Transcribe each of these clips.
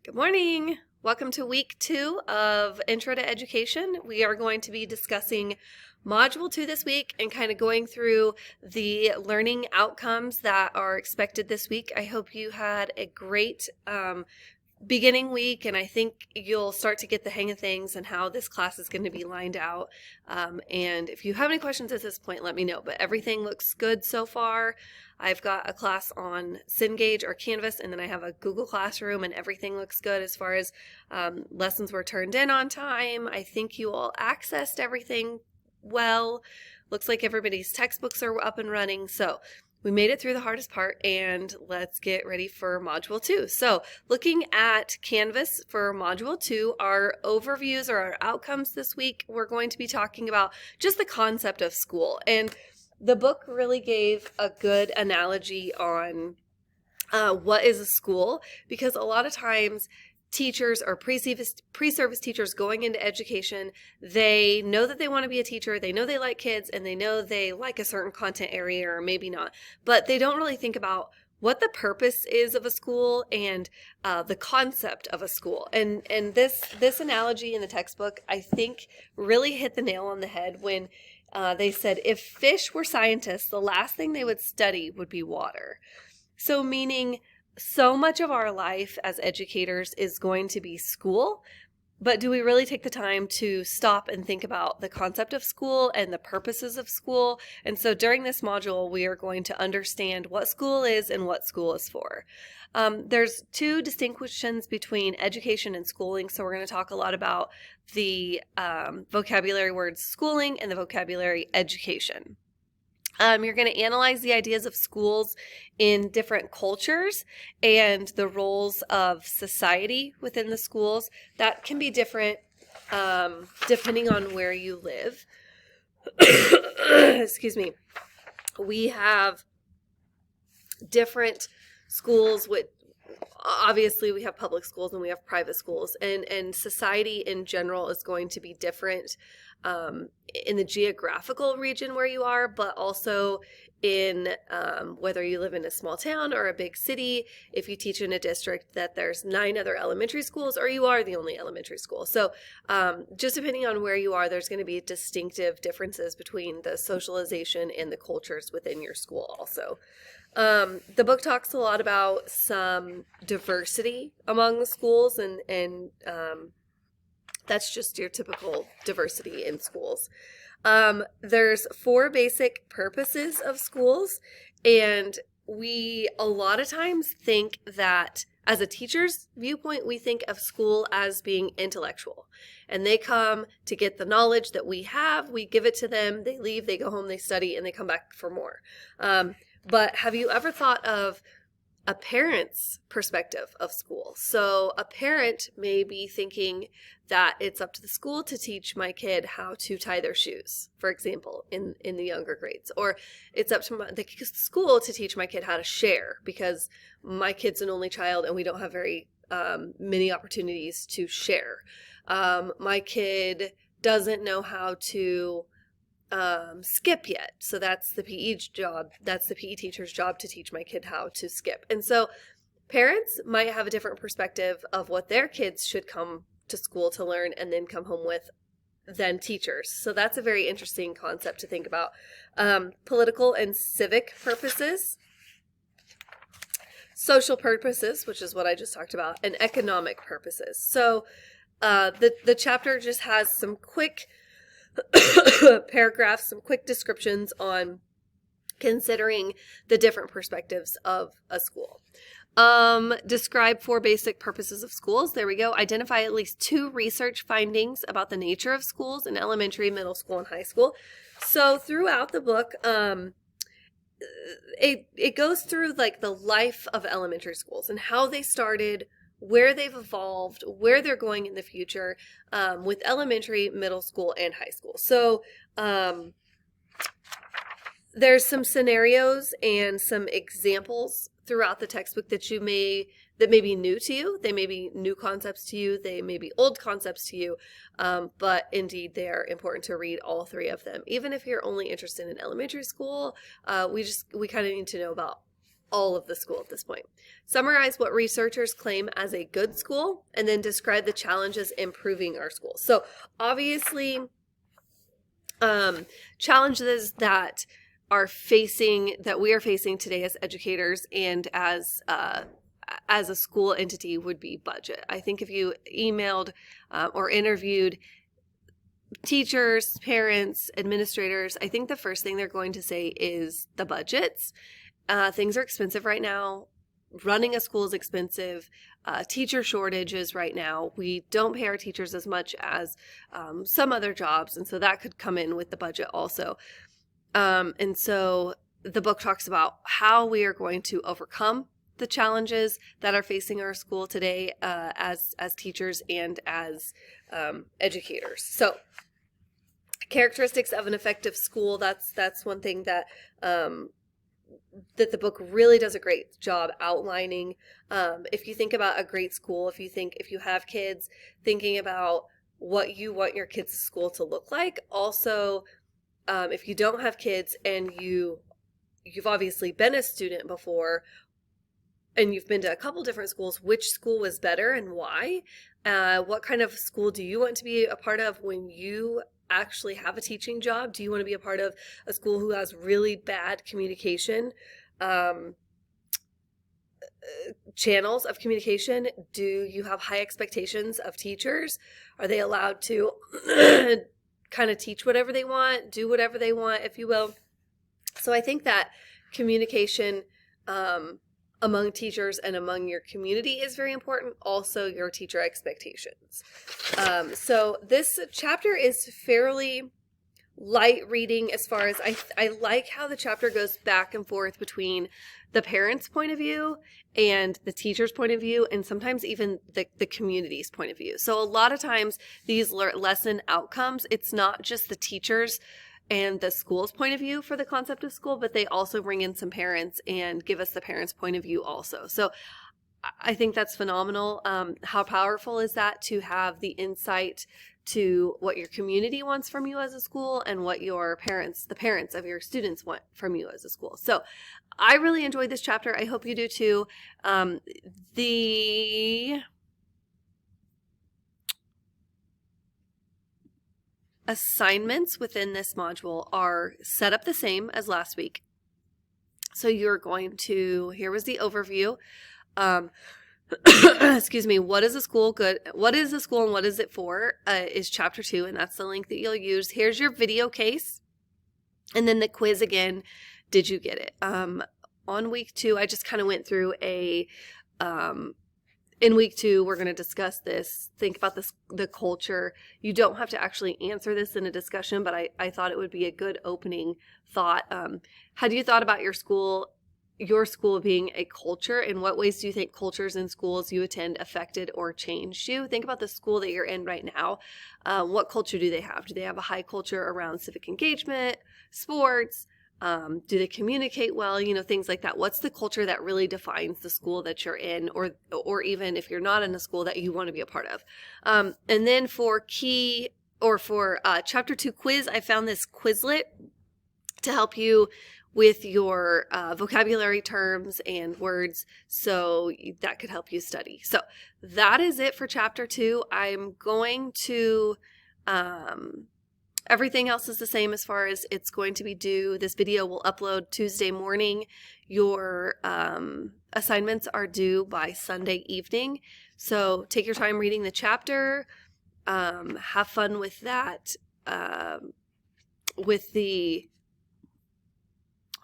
Good morning. Welcome to week 2 of Intro to Education. We are going to be discussing Module 2 this week and kind of going through the learning outcomes that are expected this week. I hope you had a great beginning week, and I think you'll start to get the hang of things and how this class is going to be lined out. And if you have any questions at this point, let me know. But everything looks good so far. I've got a class on Cengage or Canvas, and then I have a Google Classroom, and everything looks good as far as lessons were turned in on time. I think you all accessed everything well. Looks like everybody's textbooks are up and running. So we made it through the hardest part, and let's get ready for Module 2. So looking at Canvas for Module 2, our overviews or our outcomes this week, we're going to be talking about just the concept of school. And the book really gave a good analogy on what is a school, because a lot of times teachers or pre-service teachers going into education, they know that they want to be a teacher, they know they like kids, and they know they like a certain content area or maybe not, but they don't really think about what the purpose is of a school and the concept of a school. And this analogy in the textbook, I think, really hit the nail on the head when they said if fish were scientists, the last thing they would study would be water. So meaning so much of our life as educators is going to be school, but do we really take the time to stop and think about the concept of school and the purposes of school? And so during this module, we are going to understand what school is and what school is for. There's two distinctions between education and schooling, so we're going to talk a lot about the vocabulary words schooling and the vocabulary education. You're going to analyze the ideas of schools in different cultures and the roles of society within the schools. That can be different depending on where you live. Excuse me. We have different schools with, obviously we have public schools and we have private schools, and society in general is going to be different in the geographical region where you are, but also in whether you live in a small town or a big city, if you teach in a district that there's 9 other elementary schools or you are the only elementary school. So just depending on where you are, there's going to be distinctive differences between the socialization and the cultures within your school also. The book talks a lot about some diversity among the schools, and that's just your typical diversity in schools. There's 4 basic purposes of schools, and we a lot of times think that as a teacher's viewpoint, we think of school as being intellectual, and they come to get the knowledge that we have, we give it to them, they leave, they go home, they study, and they come back for more. But have you ever thought of a parent's perspective of school? So a parent may be thinking that it's up to the school to teach my kid how to tie their shoes, for example, in the younger grades. Or it's up to the school to teach my kid how to share, because my kid's an only child and we don't have very many opportunities to share. My kid doesn't know how to skip yet. So that's the PE job. That's the PE teacher's job to teach my kid how to skip. And so parents might have a different perspective of what their kids should come to school to learn and then come home with than teachers. So that's a very interesting concept to think about. Political and civic purposes, social purposes, which is what I just talked about, and economic purposes. So the chapter just has some quick paragraphs, some quick descriptions on considering the different perspectives of a school. Describe 4 basic purposes of schools. There we go. Identify at least 2 research findings about the nature of schools in elementary, middle school, and high school. So throughout the book, it goes through like the life of elementary schools and how they started, where they've evolved, where they're going in the future, with elementary, middle school, and high school. So there's some scenarios and some examples throughout the textbook that may be new to you. They may be new concepts to you. They may be old concepts to you. But indeed, they are important to read all 3 of them. Even if you're only interested in elementary school, we kind of need to know about all of the school at this point. Summarize what researchers claim as a good school, and then describe the challenges improving our school. So obviously, challenges that we are facing today as educators and as a school entity would be budget. I think if you emailed or interviewed teachers, parents, administrators, I think the first thing they're going to say is the budgets. Things are expensive right now. Running a school is expensive. Teacher shortages right now. We don't pay our teachers as much as some other jobs, and so that could come in with the budget also. And so the book talks about how we are going to overcome the challenges that are facing our school today as teachers and as educators. So characteristics of an effective school, that's one thing that the book really does a great job outlining. If you think about a great school, if you have kids, thinking about what you want your kids' school to look like. Also, if you don't have kids and you've obviously been a student before and you've been to a couple different schools, which school was better and why? What kind of school do you want to be a part of when you actually have a teaching job? Do you want to be a part of a school who has really bad communication channels of communication? Do you have high expectations of teachers? Are they allowed to kind of teach whatever they want, do whatever they want, if you will? So I think that communication among teachers and among your community is very important. Also, your teacher expectations. So this chapter is fairly light reading as far as I like how the chapter goes back and forth between the parents' point of view and the teacher's point of view, and sometimes even the community's point of view. So a lot of times these lesson outcomes, it's not just the teachers and the school's point of view for the concept of school, but they also bring in some parents and give us the parents' point of view also. So I think that's phenomenal. How powerful is that to have the insight to what your community wants from you as a school and what your parents, the parents of your students, want from you as a school. So I really enjoyed this chapter. I hope you do too. The assignments within this module are set up the same as last week. So you're going to, here was the overview. Excuse me, what is a school good? What is a school and what is it for? Is chapter 2, and that's the link that you'll use. Here's your video case. And then the quiz again, did you get it? On week 2, I just kind of went through in week 2, we're going to discuss this. Think about this, the culture. You don't have to actually answer this in a discussion, but I thought it would be a good opening thought. Had you thought about your school being a culture? In what ways do you think cultures in schools you attend affected or changed you? Think about the school that you're in right now. What culture do they have? Do they have a high culture around civic engagement, sports? Do they communicate well? Things like that. What's the culture that really defines the school that you're in, or even if you're not in a school that you want to be a part of? And then for chapter 2 quiz, I found this Quizlet to help you with your vocabulary terms and words, so that could help you study. So that is it for chapter 2. I'm going to, everything else is the same as far as it's going to be due. This video will upload Tuesday morning. Your assignments are due by Sunday evening. So take your time reading the chapter. Have fun with that.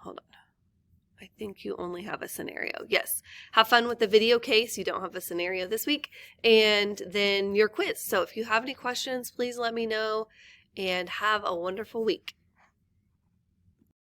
Hold on. I think you only have a scenario. Yes. Have fun with the video case. You don't have a scenario this week. And then your quiz. So if you have any questions, please let me know, and have a wonderful week.